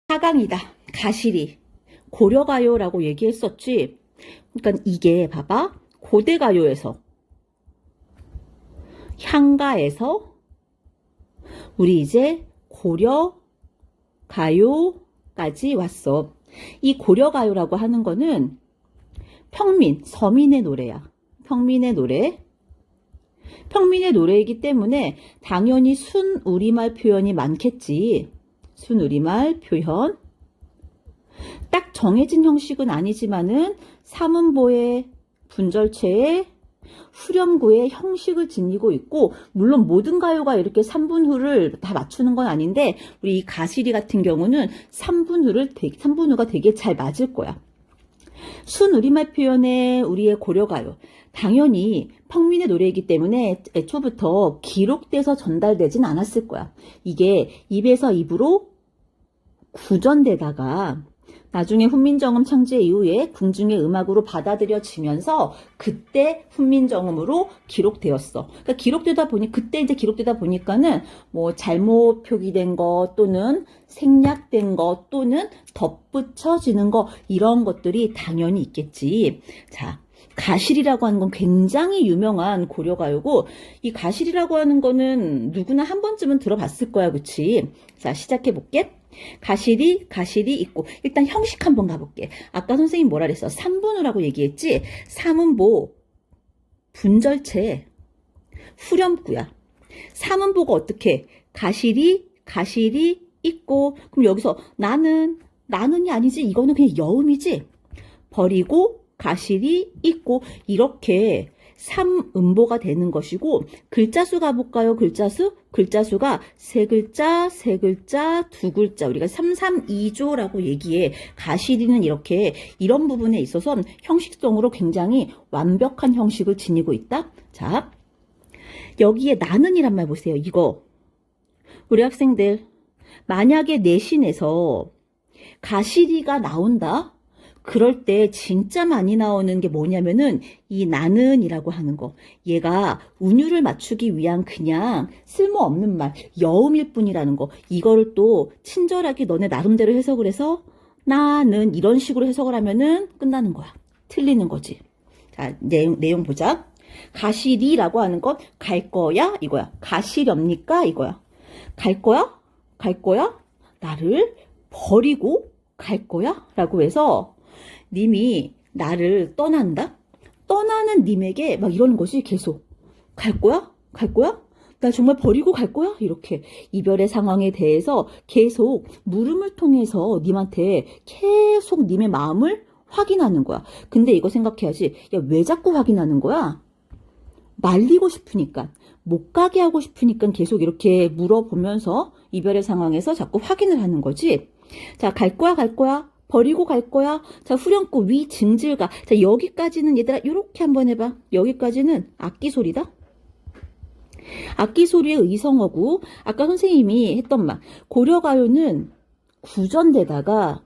하강이다. 가시리. 고려가요라고 얘기했었지. 그러니까 이게 봐봐. 고대가요에서 향가에서 우리 이제 고려가요까지 왔어. 이 고려가요라고 하는 거는 평민, 서민의 노래야. 평민의 노래. 평민의 노래이기 때문에 당연히 순우리말 표현이 많겠지. 순우리말 표현. 딱 정해진 형식은 아니지만은 사문보의 분절체의 후렴구의 형식을 지니고 있고, 물론 모든 가요가 이렇게 3분후를 다 맞추는 건 아닌데 우리 이 가시리 같은 경우는 3분후가 되게 잘 맞을 거야. 순우리말 표현의 우리의 고려가요. 당연히 평민의 노래이기 때문에 애초부터 기록돼서 전달되진 않았을 거야. 이게 입에서 입으로 구전되다가 나중에 훈민정음 창제 이후에 궁중의 음악으로 받아들여지면서 그때 훈민정음으로 기록되었어. 그러니까 그때 이제 기록되다 보니까는 뭐 잘못 표기된 거 또는 생략된 거 또는 덧붙여지는 거 이런 것들이 당연히 있겠지. 자, 가실이라고 하는 건 굉장히 유명한 고려가요고, 이 가실이라고 하는 거는 누구나 한 번쯤은 들어봤을 거야, 그치? 자, 시작해 볼게. 가실이 있고, 일단 형식 한번 가볼게. 아까 선생님 뭐라 그랬어? 3분후라고 얘기했지? 사문보, 분절체, 후렴구야. 사문보가 어떻게? 가실이 있고, 그럼 여기서 나는이 아니지? 이거는 그냥 여음이지? 버리고, 가실이 있고, 이렇게 3음보가 되는 것이고, 글자 수 가볼까요? 글자 수가 세 글자, 두 글자. 우리가 332조라고 얘기해. 가시리는 이렇게 이런 부분에 있어서 형식성으로 굉장히 완벽한 형식을 지니고 있다. 자, 여기에 나는이란 말 보세요. 이거 우리 학생들 만약에 내신에서 가시리가 나온다? 그럴 때 진짜 많이 나오는 게 뭐냐면은 이 나는이라고 하는 거. 얘가 운율을 맞추기 위한 그냥 쓸모없는 말, 여음일 뿐이라는 거. 이거를 또 친절하게 너네 나름대로 해석을 해서 나는 이런 식으로 해석을 하면은 끝나는 거야. 틀리는 거지. 자, 내용 보자. 가시리라고 하는 건 갈 거야? 이거야. 가시렵니까? 이거야. 갈 거야? 나를 버리고 갈 거야? 라고 해서 님이 나를 떠난다? 떠나는 님에게 막 이러는 것이 계속. 갈 거야? 나 정말 버리고 갈 거야? 이렇게 이별의 상황에 대해서 계속 물음을 통해서 님한테 계속 님의 마음을 확인하는 거야. 근데 이거 생각해야지. 야, 왜 자꾸 확인하는 거야? 말리고 싶으니까, 못 가게 하고 싶으니까 계속 이렇게 물어보면서 이별의 상황에서 자꾸 확인을 하는 거지. 자, 갈 거야? 버리고 갈 거야? 자, 후렴구 위 증질가. 자, 여기까지는 얘들아 요렇게 한번 해봐. 여기까지는 악기 소리다. 악기 소리의 의성어고, 아까 선생님이 했던 말, 고려가요는 구전되다가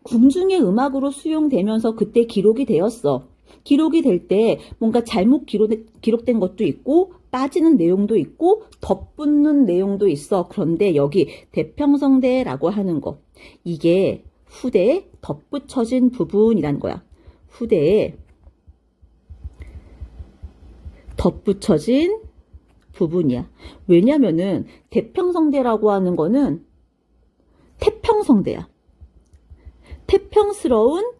궁중의 음악으로 수용되면서 그때 기록이 되었어. 기록이 될 때 뭔가 잘못 기록된 것도 있고 빠지는 내용도 있고 덧붙는 내용도 있어. 그런데 여기 대평성대라고 하는 거, 이게 후대에 덧붙여진 부분이라는 거야. 후대에 덧붙여진 부분이야. 왜냐면은 대평성대라고 하는 거는 태평성대야. 태평스러운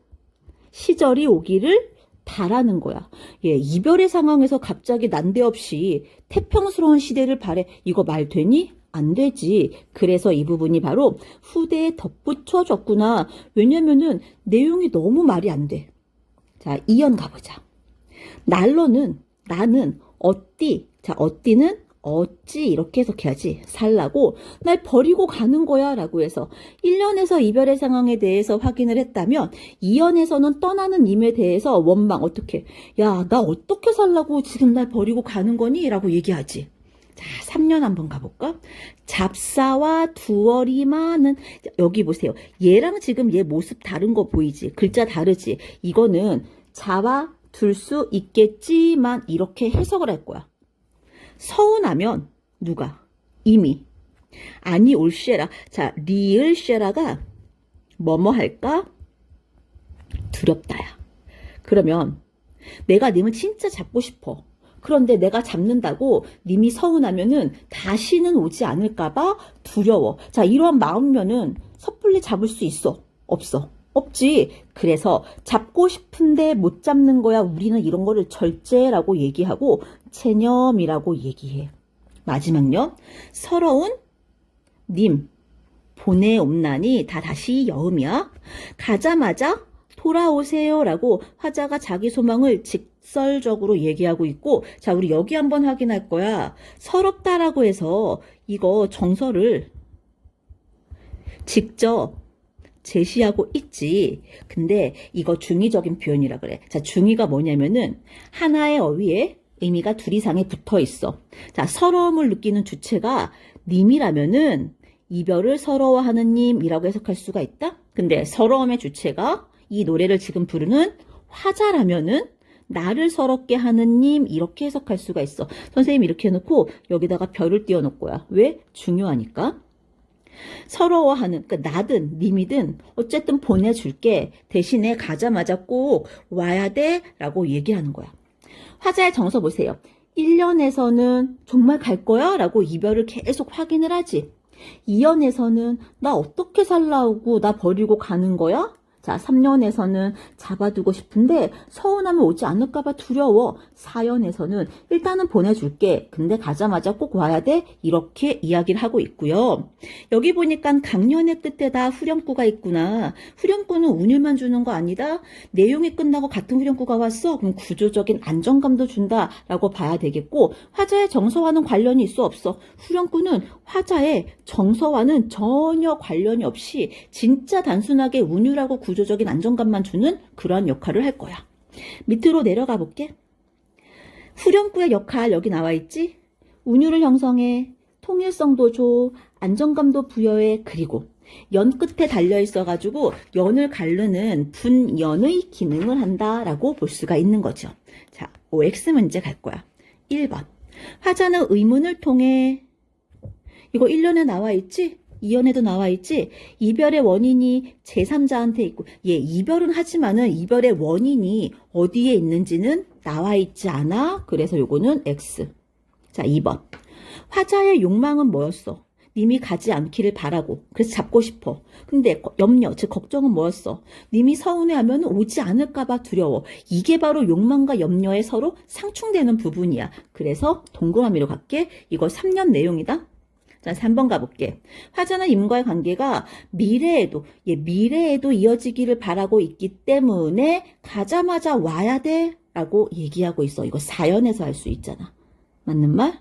시절이 오기를 바라는 거야. 예, 이별의 상황에서 갑자기 난데없이 태평스러운 시대를 바래. 이거 말 되니? 안 되지. 그래서 이 부분이 바로 후대에 덧붙여졌구나. 왜냐면은 내용이 너무 말이 안 돼. 자, 이연 가보자. 나는, 어띠. 자, 어띠는 어찌 이렇게 해석해야지. 살라고 날 버리고 가는 거야 라고 해서 1년에서 이별의 상황에 대해서 확인을 했다면 2년에서는 떠나는 님에 대해서 원망. 어떻게? 야, 나 어떻게 살라고 지금 날 버리고 가는 거니? 라고 얘기하지. 자, 3년 한번 가볼까? 잡사와 두어리마는, 여기 보세요. 얘랑 지금 얘 모습 다른 거 보이지? 글자 다르지? 이거는 자와 둘 수 있겠지만 이렇게 해석을 할 거야. 서운하면 누가? 이미. 아니 올쉐라. 자, 리을 쉐라가 뭐뭐 할까? 두렵다야. 그러면 내가 님을 진짜 잡고 싶어. 그런데 내가 잡는다고 님이 서운하면은 다시는 오지 않을까봐 두려워. 자, 이러한 마음면은 섣불리 잡을 수 있어? 없어? 없지. 그래서 잡고 싶은데 못 잡는 거야. 우리는 이런 거를 절제라고 얘기하고 체념이라고 얘기해. 마지막요. 서러운 님 보내옵나니 다 다시 여음이야. 가자마자 돌아오세요 라고 화자가 자기 소망을 직설적으로 얘기하고 있고, 자, 우리 여기 한번 확인할 거야. 서럽다라고 해서 이거 정서를 직접 제시하고 있지. 근데 이거 중의적인 표현이라 그래. 자, 중의가 뭐냐면은 하나의 어휘에 의미가 둘 이상에 붙어 있어. 자, 서러움을 느끼는 주체가 님이라면은 이별을 서러워하는 님이라고 해석할 수가 있다. 근데 서러움의 주체가 이 노래를 지금 부르는 화자라면은 나를 서럽게 하는 님 이렇게 해석할 수가 있어. 선생님이 이렇게 해놓고 여기다가 별을 띄워놓을 거야. 왜? 중요하니까. 서러워하는, 그러니까 나든 님이든 어쨌든 보내줄게. 대신에 가자마자 꼭 와야 돼 라고 얘기하는 거야. 화자의 정서 보세요. 1년에서는 정말 갈 거야? 라고 이별을 계속 확인을 하지. 2년에서는 나 어떻게 살라고 나 버리고 가는 거야? 자, 3년에서는 잡아두고 싶은데 서운하면 오지 않을까봐 두려워. 4년에서는 일단은 보내줄게. 근데 가자마자 꼭 와야 돼. 이렇게 이야기를 하고 있고요. 여기 보니까 강연의 끝에다 후렴구가 있구나. 후렴구는 운율만 주는 거 아니다. 내용이 끝나고 같은 후렴구가 왔어. 그럼 구조적인 안정감도 준다라고 봐야 되겠고, 화자의 정서와는 관련이 있어 없어? 후렴구는 화자의 정서와는 전혀 관련이 없이 진짜 단순하게 운율하고 구조적인 안정감만 주는 그러한 역할을 할 거야. 밑으로 내려가 볼게. 후렴구의 역할 여기 나와 있지? 운율을 형성해, 통일성도 줘, 안정감도 부여해, 그리고 연 끝에 달려 있어가지고 연을 가르는 분연의 기능을 한다라고 볼 수가 있는 거죠. 자, OX 문제 갈 거야. 1번. 화자는 의문을 통해, 이거 1년에 나와 있지? 2연에도 나와 있지? 이별의 원인이 제3자한테 있고, 예, 이별은 하지만은 이별의 원인이 어디에 있는지는 나와 있지 않아? 그래서 요거는 X. 자, 2번. 화자의 욕망은 뭐였어? 님이 가지 않기를 바라고, 그래서 잡고 싶어. 근데 염려, 즉 걱정은 뭐였어? 님이 서운해하면 오지 않을까봐 두려워. 이게 바로 욕망과 염려에 서로 상충되는 부분이야. 그래서 동그라미로 갈게. 이거 3년 내용이다. 자, 3번 가볼게. 화자는 임과의 관계가 미래에도 이어지기를 바라고 있기 때문에 가자마자 와야 돼 라고 얘기하고 있어. 이거 4연에서 할 수 있잖아. 맞는 말?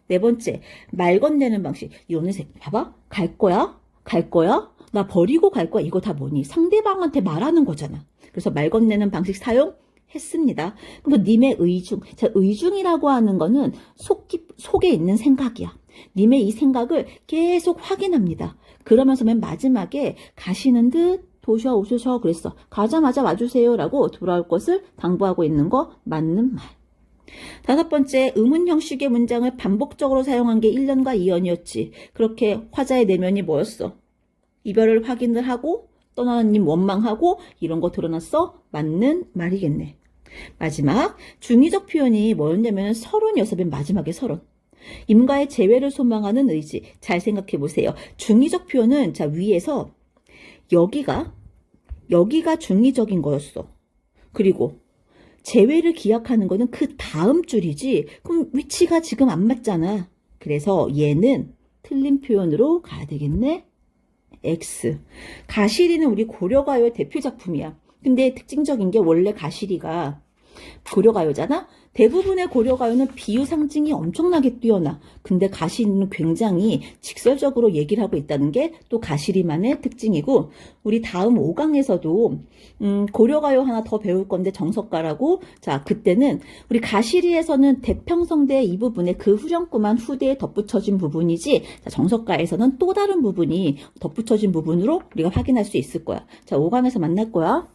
네 번째, 말 건네는 방식. 이거는 봐봐. 갈 거야? 갈 거야? 나 버리고 갈 거야? 이거 다 뭐니? 상대방한테 말하는 거잖아. 그래서 말 건네는 방식 사용했습니다. 그럼 님의 의중. 자, 의중이라고 하는 거는 속에 있는 생각이야. 님의 이 생각을 계속 확인합니다. 그러면서 맨 마지막에 가시는 듯 오셔 그랬어. 가자마자 와주세요 라고 돌아올 것을 당부하고 있는 거 맞는 말. 5번째, 의문 형식의 문장을 반복적으로 사용한 게 1년과 2년이었지. 그렇게 화자의 내면이 뭐였어? 이별을 확인을 하고 떠나는 님 원망하고 이런 거 드러났어? 맞는 말이겠네. 마지막, 중의적 표현이 뭐였냐면 서론이었어. 맨 마지막에 서론. 임과의 재회를 소망하는 의지. 잘 생각해 보세요. 중의적 표현은 자 위에서 여기가 중의적인 거였어. 그리고 재회를 기약하는 거는 그 다음 줄이지. 그럼 위치가 지금 안 맞잖아. 그래서 얘는 틀린 표현으로 가야 되겠네. X. 가시리는 우리 고려가요의 대표 작품이야. 근데 특징적인 게 원래 가시리가 고려가요잖아? 대부분의 고려가요는 비유 상징이 엄청나게 뛰어나. 근데 가시리는 굉장히 직설적으로 얘기를 하고 있다는 게 또 가시리만의 특징이고, 우리 다음 5강에서도 고려가요 하나 더 배울 건데 정석가라고. 자, 그때는 우리 가시리에서는 대평성대 이 부분에 그 후렴구만 후대에 덧붙여진 부분이지, 자, 정석가에서는 또 다른 부분이 덧붙여진 부분으로 우리가 확인할 수 있을 거야. 자, 5강에서 만날 거야.